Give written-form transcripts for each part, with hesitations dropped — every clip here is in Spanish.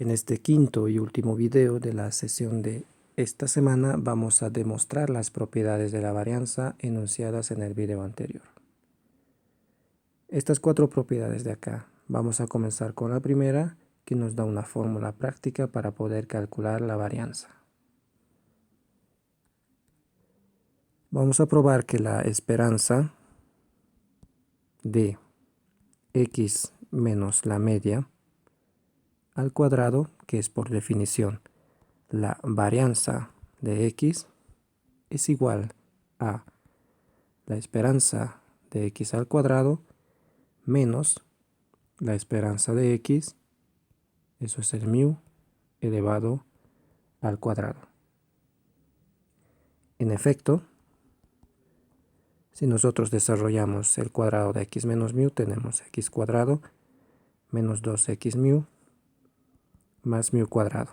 En este quinto y último video de la sesión de esta semana vamos a demostrar las propiedades de la varianza enunciadas en el video anterior. Estas cuatro propiedades de acá, vamos a comenzar con la primera, que nos da una fórmula práctica para poder calcular la varianza. Vamos a probar que la esperanza de x menos la media al cuadrado, que es por definición la varianza de x, es igual a la esperanza de x al cuadrado menos la esperanza de x, eso es el mu elevado al cuadrado. En efecto, si nosotros desarrollamos el cuadrado de x menos mu, tenemos x cuadrado menos 2x mu más mu cuadrado.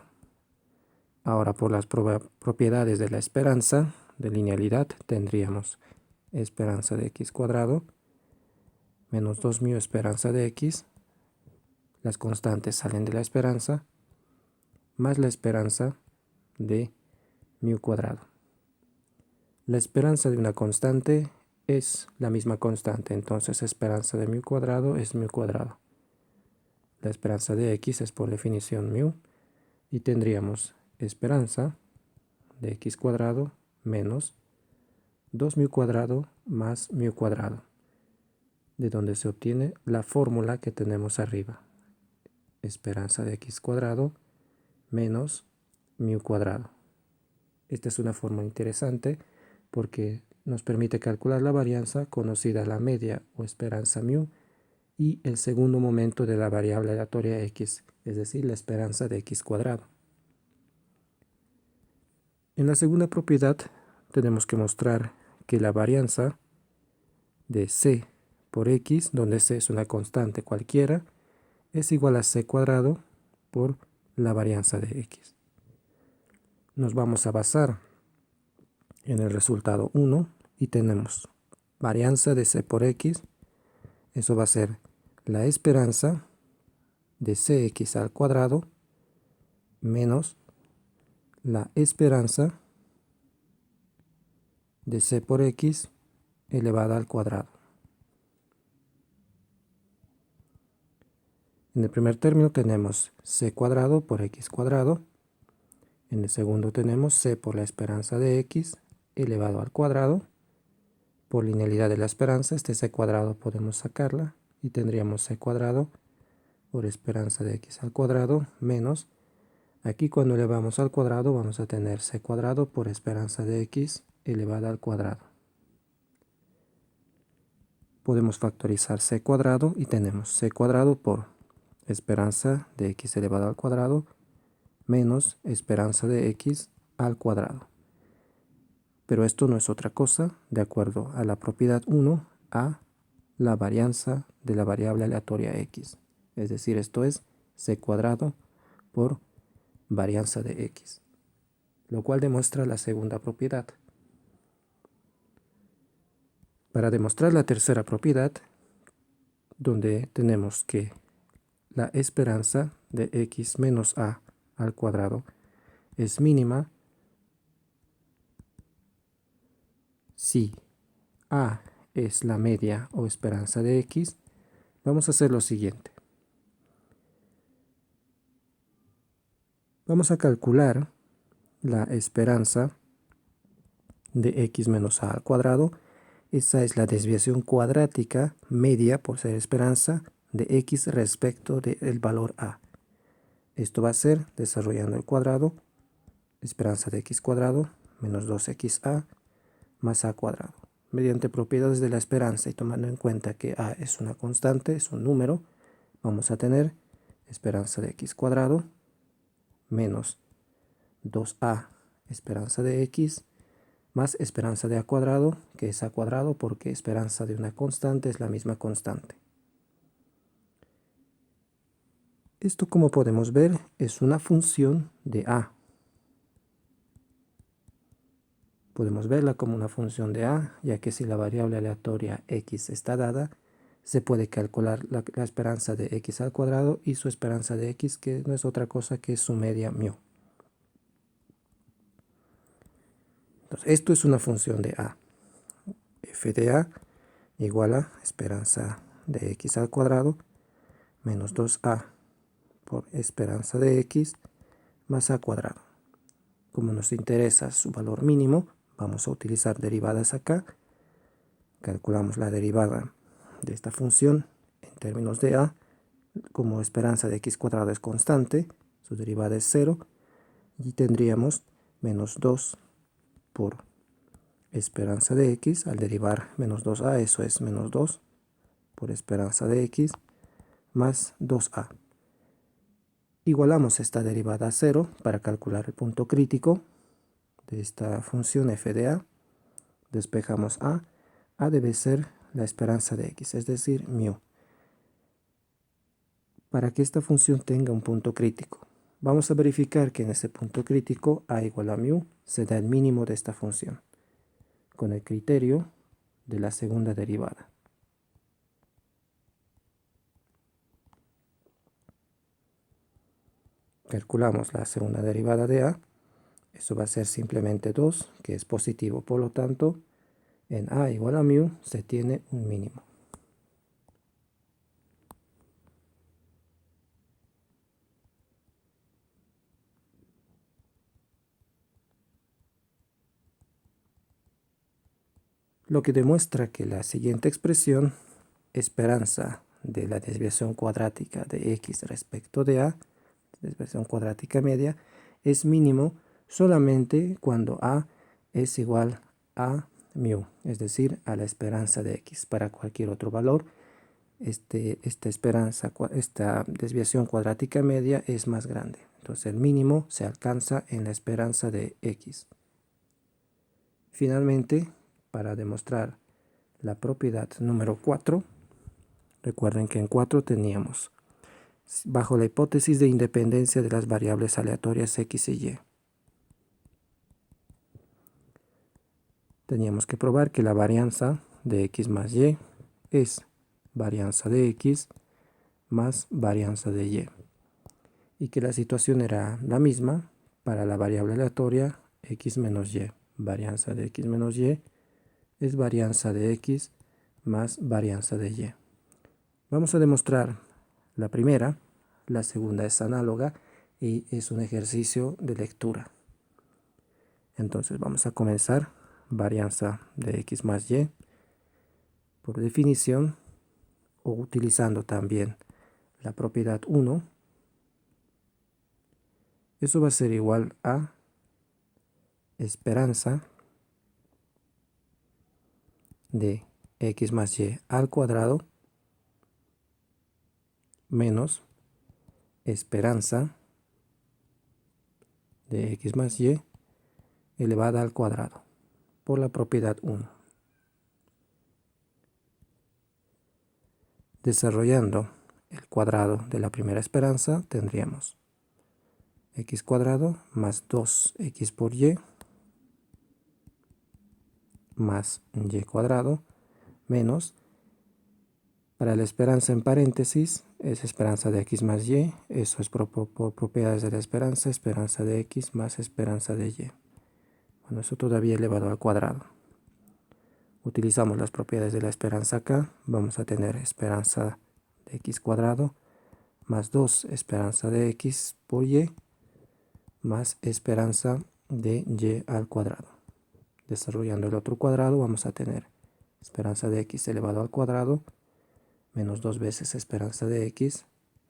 Ahora, por las propiedades de la esperanza de linealidad, tendríamos esperanza de x cuadrado menos 2 mu esperanza de x, las constantes salen de la esperanza, más la esperanza de mu cuadrado. La esperanza de una constante es la misma constante, entonces esperanza de mu cuadrado es mu cuadrado. La esperanza de x es por definición mu, y tendríamos esperanza de x cuadrado menos 2 mu cuadrado más mu cuadrado, de donde se obtiene la fórmula que tenemos arriba. Esperanza de x cuadrado menos mu cuadrado. Esta es una forma interesante porque nos permite calcular la varianza conocida la media o esperanza mu y el segundo momento de la variable aleatoria x, es decir, la esperanza de x cuadrado. En la segunda propiedad tenemos que mostrar que la varianza de c por x, donde c es una constante cualquiera, es igual a c cuadrado por la varianza de x. Nos vamos a basar en el resultado 1 y tenemos varianza de c por x, eso va a ser la esperanza de cx al cuadrado menos la esperanza de c por x elevada al cuadrado. En el primer término tenemos c cuadrado por x cuadrado. En el segundo tenemos c por la esperanza de x elevado al cuadrado. Por linealidad de la esperanza, este c cuadrado podemos sacarla y tendríamos c cuadrado por esperanza de x al cuadrado menos, aquí cuando elevamos al cuadrado vamos a tener c cuadrado por esperanza de x elevada al cuadrado. Podemos factorizar c cuadrado y tenemos c cuadrado por esperanza de x elevado al cuadrado menos esperanza de x al cuadrado. Pero esto no es otra cosa, de acuerdo a la propiedad 1, a la varianza de la variable aleatoria x. Es decir, esto es c cuadrado por varianza de x, lo cual demuestra la segunda propiedad. Para demostrar la tercera propiedad, donde tenemos que la esperanza de x menos a al cuadrado es mínima si a es la media o esperanza de x, vamos a hacer lo siguiente. Vamos a calcular la esperanza de x menos a al cuadrado. Esa es la desviación cuadrática media, por ser esperanza, de x respecto del valor a. Esto va a ser, desarrollando el cuadrado, esperanza de x cuadrado menos 2xa más a cuadrado. Mediante propiedades de la esperanza y tomando en cuenta que a es una constante, es un número, vamos a tener esperanza de x cuadrado menos 2a esperanza de x más esperanza de a cuadrado, que es a cuadrado porque esperanza de una constante es la misma constante. Esto, como podemos ver, es una función de a. Podemos verla como una función de a, ya que si la variable aleatoria x está dada, se puede calcular la esperanza de x al cuadrado y su esperanza de x, que no es otra cosa que su media μ. Entonces, esto es una función de a. F de a igual a esperanza de x al cuadrado menos 2a por esperanza de x más a cuadrado. Como nos interesa su valor mínimo, vamos a utilizar derivadas acá. Calculamos la derivada de esta función en términos de a. Como esperanza de x cuadrado es constante, su derivada es 0, y tendríamos menos 2 por esperanza de x. Al derivar menos 2a, eso es menos 2 por esperanza de x más 2a. Igualamos esta derivada a 0 para calcular el punto crítico de esta función f de a. Despejamos a. A debe ser la esperanza de x, es decir, μ. Para que esta función tenga un punto crítico, vamos a verificar que en ese punto crítico a igual a μ se da el mínimo de esta función, con el criterio de la segunda derivada. Calculamos la segunda derivada de a. Eso va a ser simplemente 2, que es positivo. Por lo tanto, en a igual a μ se tiene un mínimo. Lo que demuestra que la siguiente expresión, esperanza de la desviación cuadrática de x respecto de a, desviación cuadrática media, es mínimo solamente cuando a es igual a μ, es decir, a la esperanza de x. Para cualquier otro valor, esta desviación cuadrática media es más grande. Entonces el mínimo se alcanza en la esperanza de x. Finalmente, para demostrar la propiedad número 4, recuerden que en 4 teníamos, bajo la hipótesis de independencia de las variables aleatorias x y y, teníamos que probar que la varianza de x más y es varianza de x más varianza de y, y que la situación era la misma para la variable aleatoria x menos y. Varianza de x menos y es varianza de x más varianza de y. Vamos a demostrar la primera, la segunda es análoga y es un ejercicio de lectura. Entonces vamos a comenzar. Varianza de x más y, por definición, o utilizando también la propiedad 1, eso va a ser igual a esperanza de x más y al cuadrado menos esperanza de x más y elevada al cuadrado por la propiedad 1. Desarrollando el cuadrado de la primera esperanza, tendríamos x cuadrado más 2x por y más y cuadrado menos, para la esperanza en paréntesis, es esperanza de x más y, eso es por propiedades de la esperanza, esperanza de x más esperanza de y. Bueno, eso todavía elevado al cuadrado. Utilizamos las propiedades de la esperanza acá, vamos a tener esperanza de x cuadrado más 2 esperanza de x por y más esperanza de y al cuadrado. Desarrollando el otro cuadrado vamos a tener esperanza de x elevado al cuadrado menos 2 veces esperanza de x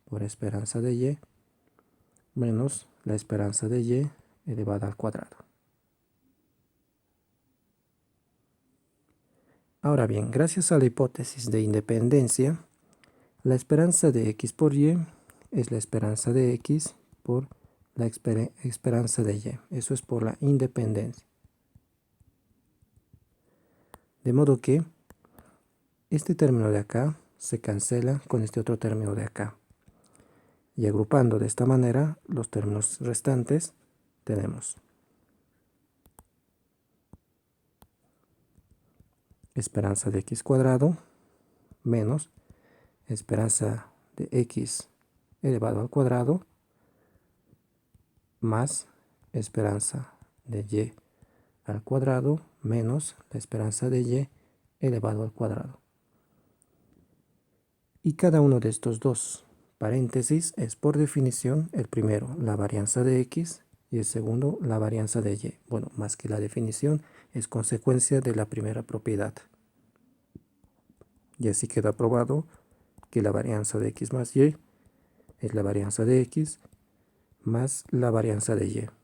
por esperanza de y menos la esperanza de y elevada al cuadrado. Ahora bien, gracias a la hipótesis de independencia, la esperanza de x por y es la esperanza de x por la esperanza de y. Eso es por la independencia. De modo que este término de acá se cancela con este otro término de acá. Y agrupando de esta manera los términos restantes, tenemos esperanza de x cuadrado menos esperanza de x elevado al cuadrado más esperanza de y al cuadrado menos la esperanza de y elevado al cuadrado. Y cada uno de estos dos paréntesis es por definición el primero la varianza de x y el segundo la varianza de y. Bueno, más que la definición, es consecuencia de la primera propiedad. Y así queda probado que la varianza de x más y es la varianza de x más la varianza de y.